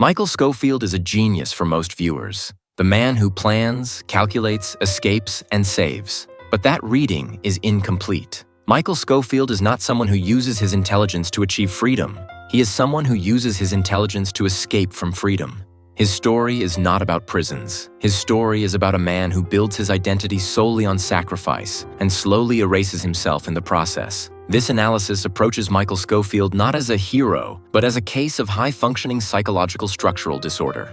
Michael Scofield is a genius for most viewers, the man who plans, calculates, escapes, and saves. But that reading is incomplete. Michael Scofield is not someone who uses his intelligence to achieve freedom. He is someone who uses his intelligence to escape from freedom. His story is not about prisons. His story is about a man who builds his identity solely on sacrifice and slowly erases himself in the process. This analysis approaches Michael Scofield not as a hero, but as a case of high-functioning psychological structural disorder.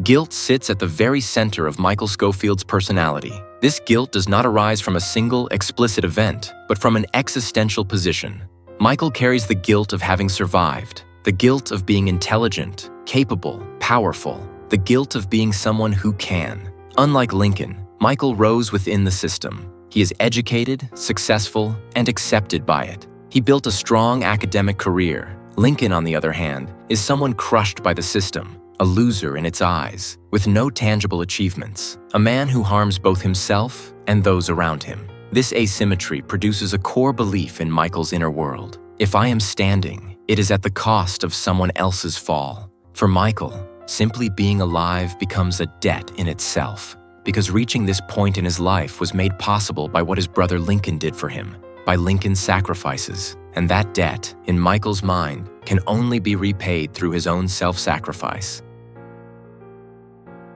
Guilt sits at the very center of Michael Scofield's personality. This guilt does not arise from a single, explicit event, but from an existential position. Michael carries the guilt of having survived, the guilt of being intelligent, capable, powerful, the guilt of being someone who can. Unlike Lincoln, Michael rose within the system. He is educated, successful, and accepted by it. He built a strong academic career. Lincoln, on the other hand, is someone crushed by the system, a loser in its eyes, with no tangible achievements, a man who harms both himself and those around him. This asymmetry produces a core belief in Michael's inner world. If I am standing, it is at the cost of someone else's fall. For Michael, simply being alive becomes a debt in itself, because reaching this point in his life was made possible by what his brother Lincoln did for him, by Lincoln's sacrifices. And that debt, in Michael's mind, can only be repaid through his own self-sacrifice.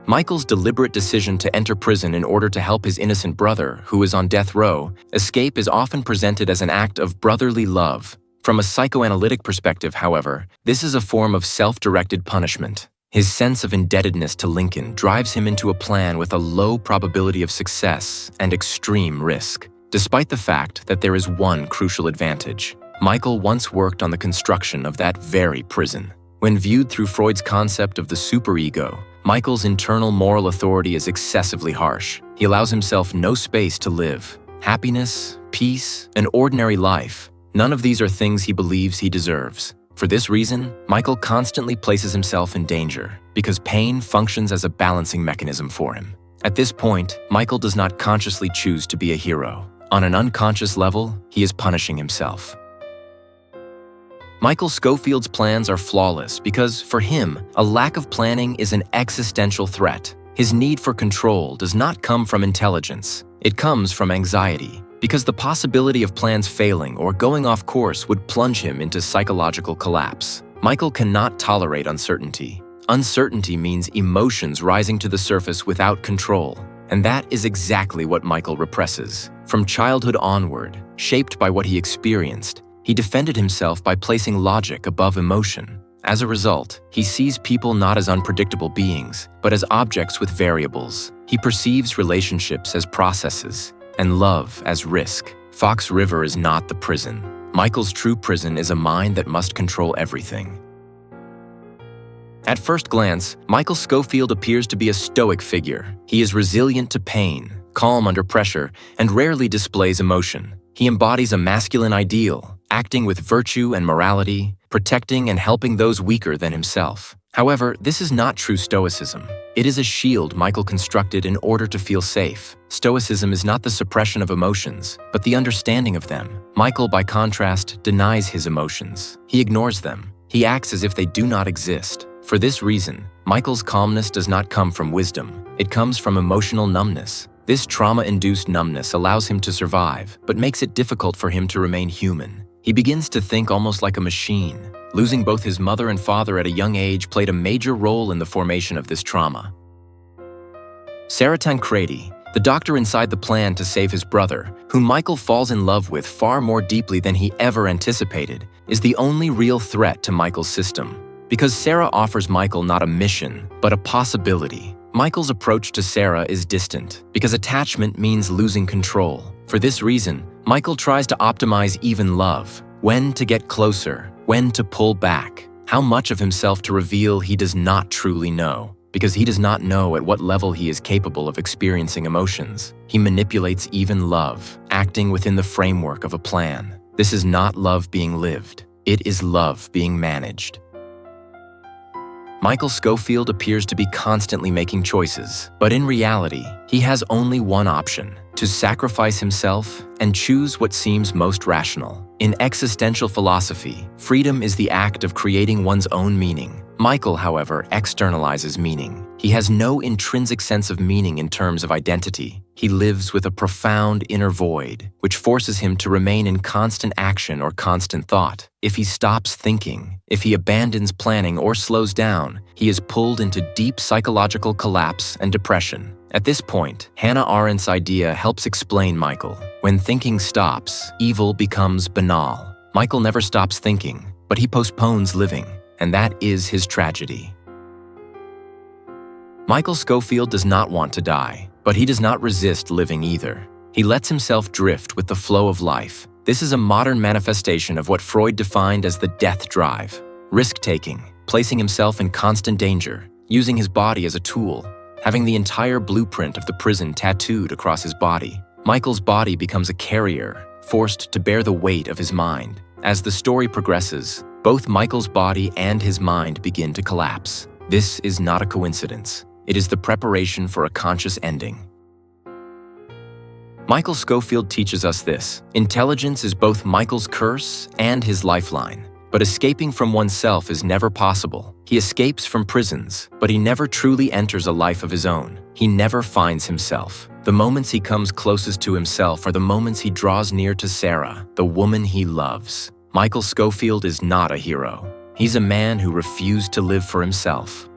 Michael's deliberate decision to enter prison in order to help his innocent brother, who is on death row, escape is often presented as an act of brotherly love. From a psychoanalytic perspective, however, this is a form of self-directed punishment. His sense of indebtedness to Lincoln drives him into a plan with a low probability of success and extreme risk, despite the fact that there is one crucial advantage. Michael once worked on the construction of that very prison. When viewed through Freud's concept of the superego, Michael's internal moral authority is excessively harsh. He allows himself no space to live. Happiness, peace, an ordinary life. None of these are things he believes he deserves. For this reason, Michael constantly places himself in danger, because pain functions as a balancing mechanism for him. At this point, Michael does not consciously choose to be a hero. On an unconscious level, he is punishing himself. Michael Scofield's plans are flawless because, for him, a lack of planning is an existential threat. His need for control does not come from intelligence. It comes from anxiety, because the possibility of plans failing or going off course would plunge him into psychological collapse. Michael cannot tolerate uncertainty. Uncertainty means emotions rising to the surface without control, and that is exactly what Michael represses. From childhood onward, shaped by what he experienced, he defended himself by placing logic above emotion. As a result, he sees people not as unpredictable beings, but as objects with variables. He perceives relationships as processes, and love as risk. Fox River is not the prison. Michael's true prison is a mind that must control everything. At first glance, Michael Scofield appears to be a stoic figure. He is resilient to pain, calm under pressure, and rarely displays emotion. He embodies a masculine ideal, acting with virtue and morality, protecting and helping those weaker than himself. However, this is not true Stoicism. It is a shield Michael constructed in order to feel safe. Stoicism is not the suppression of emotions, but the understanding of them. Michael, by contrast, denies his emotions. He ignores them. He acts as if they do not exist. For this reason, Michael's calmness does not come from wisdom. It comes from emotional numbness. This trauma-induced numbness allows him to survive, but makes it difficult for him to remain human. He begins to think almost like a machine. Losing both his mother and father at a young age played a major role in the formation of this trauma. Sarah Tancredi, the doctor inside the plan to save his brother, whom Michael falls in love with far more deeply than he ever anticipated, is the only real threat to Michael's system. Because Sarah offers Michael not a mission, but a possibility. Michael's approach to Sarah is distant, because attachment means losing control. For this reason, Michael tries to optimize even love. When to get closer, when to pull back, how much of himself to reveal he does not truly know, because he does not know at what level he is capable of experiencing emotions. He manipulates even love, acting within the framework of a plan. This is not love being lived. It is love being managed. Michael Scofield appears to be constantly making choices, but in reality, he has only one option: to sacrifice himself and choose what seems most rational. In existential philosophy, freedom is the act of creating one's own meaning. Michael, however, externalizes meaning. He has no intrinsic sense of meaning in terms of identity. He lives with a profound inner void, which forces him to remain in constant action or constant thought. If he stops thinking, if he abandons planning or slows down, he is pulled into deep psychological collapse and depression. At this point, Hannah Arendt's idea helps explain Michael. When thinking stops, evil becomes banal. Michael never stops thinking, but he postpones living, and that is his tragedy. Michael Scofield does not want to die, but he does not resist living either. He lets himself drift with the flow of life. This is a modern manifestation of what Freud defined as the death drive: risk-taking, placing himself in constant danger, using his body as a tool, having the entire blueprint of the prison tattooed across his body. Michael's body becomes a carrier, forced to bear the weight of his mind. As the story progresses, both Michael's body and his mind begin to collapse. This is not a coincidence. It is the preparation for a conscious ending. Michael Scofield teaches us this: intelligence is both Michael's curse and his lifeline. But escaping from oneself is never possible. He escapes from prisons, but he never truly enters a life of his own. He never finds himself. The moments he comes closest to himself are the moments he draws near to Sarah, the woman he loves. Michael Scofield is not a hero. He's a man who refused to live for himself.